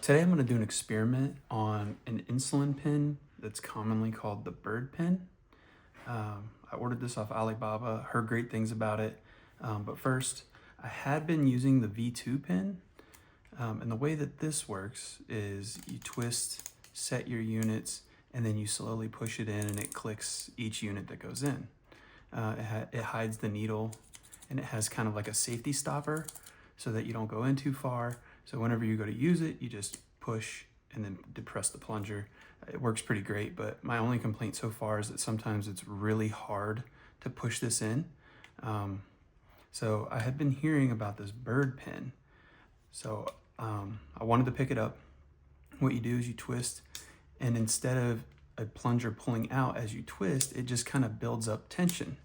Today I'm going to do an experiment on an insulin pen that's commonly called the bird pen. I ordered this off Alibaba, heard great things about it. But first, I had been using the V2 pen. And the way that this works is you twist, set your units, and then you slowly push it in and it clicks each unit that goes in. It hides the needle and it has kind of like a safety stopper so that you don't go in too far. So whenever you go to use it, you just push and then depress the plunger. It works pretty great, but my only complaint so far is that sometimes it's really hard to push this in. So I had been hearing about this bird pen. So I wanted to pick it up. What you do is you twist, and instead of a plunger pulling out as you twist, it just kind of builds up tension.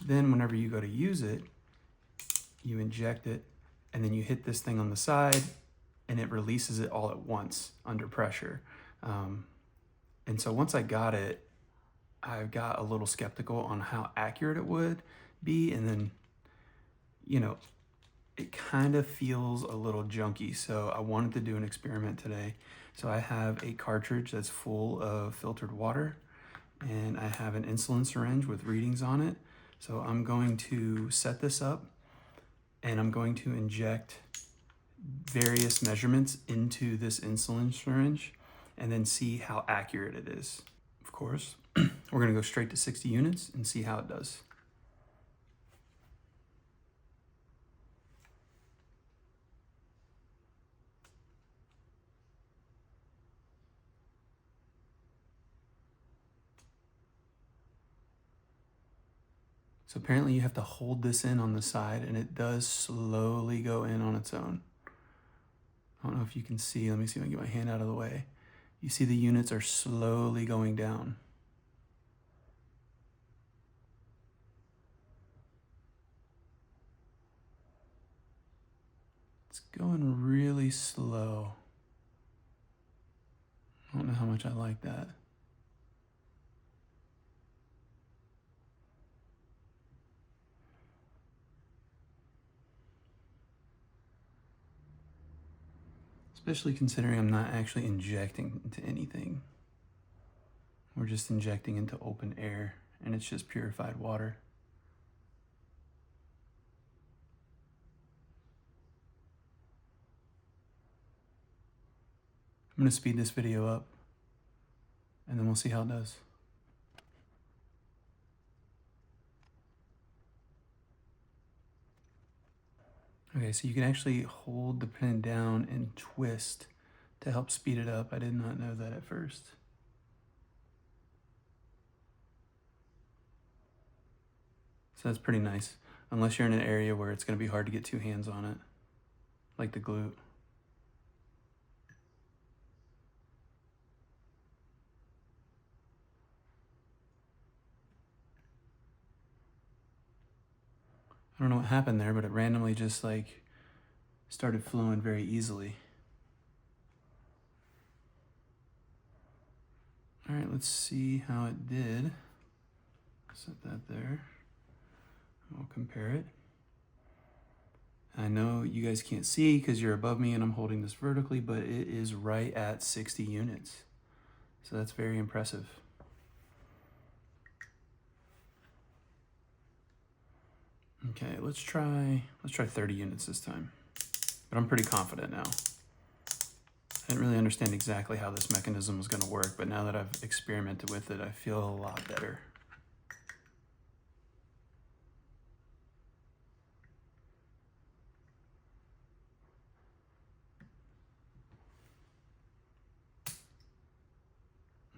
Then whenever you go to use it, you inject it, and then you hit this thing on the side, and it releases it all at once under pressure. And so once I got it, I got a little skeptical on how accurate it would be, and then, it kind of feels a little junky, so I wanted to do an experiment today. So I have a cartridge that's full of filtered water, and I have an insulin syringe with readings on it. So I'm going to set this up, and I'm going to inject various measurements into this insulin syringe, and then see how accurate it is. Of course, we're gonna go straight to 60 units and see how it does. So apparently you have to hold this in on the side, and it does slowly go in on its own. I don't know if you can see. Let me see if I can get my hand out of the way. You see the units are slowly going down. It's going really slow. I don't know how much I like that. Especially considering I'm not actually injecting into anything. We're just injecting into open air, and it's just purified water. I'm gonna speed this video up, and then we'll see how it does. Okay, so you can actually hold the pen down and twist to help speed it up. I did not know that at first. So that's pretty nice, unless you're in an area where it's gonna be hard to get two hands on it, like the glute. I don't know what happened there, but it randomly just started flowing very easily. All right, let's see how it did. Set that there. I'll compare it. I know you guys can't see because you're above me and I'm holding this vertically, but it is right at 60 units. So that's very impressive. Okay, let's try 30 units this time. But I'm pretty confident now. I didn't really understand exactly how this mechanism was gonna work, but now that I've experimented with it, I feel a lot better.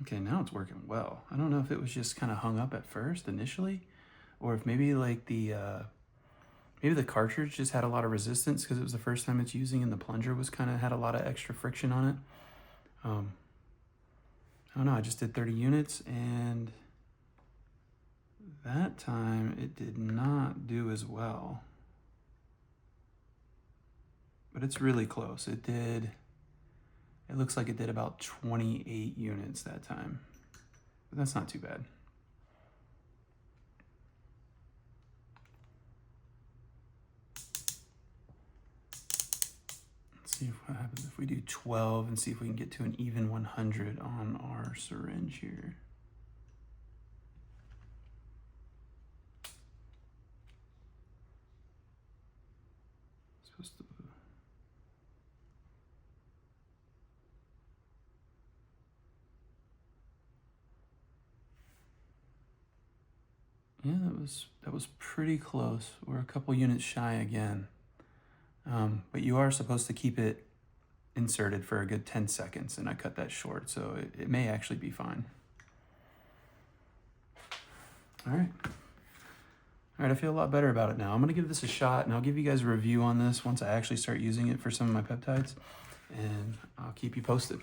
Okay, now it's working well. I don't know if it was just kind of hung up at first initially, or if maybe maybe the cartridge just had a lot of resistance because it was the first time it's using, and the plunger was had a lot of extra friction on it. I don't know, I just did 30 units, and that time it did not do as well. But it's really close. It looks like it did about 28 units that time. But that's not too bad. Let's See what happens if we do 12 and see if we can get to an even 100 on our syringe here. Supposed to. Yeah, that was pretty close. We're a couple units shy again. But you are supposed to keep it inserted for a good 10 seconds, and I cut that short, so it may actually be fine. All right, I feel a lot better about it now. I'm gonna give this a shot, and I'll give you guys a review on this once I actually start using it for some of my peptides, and I'll keep you posted.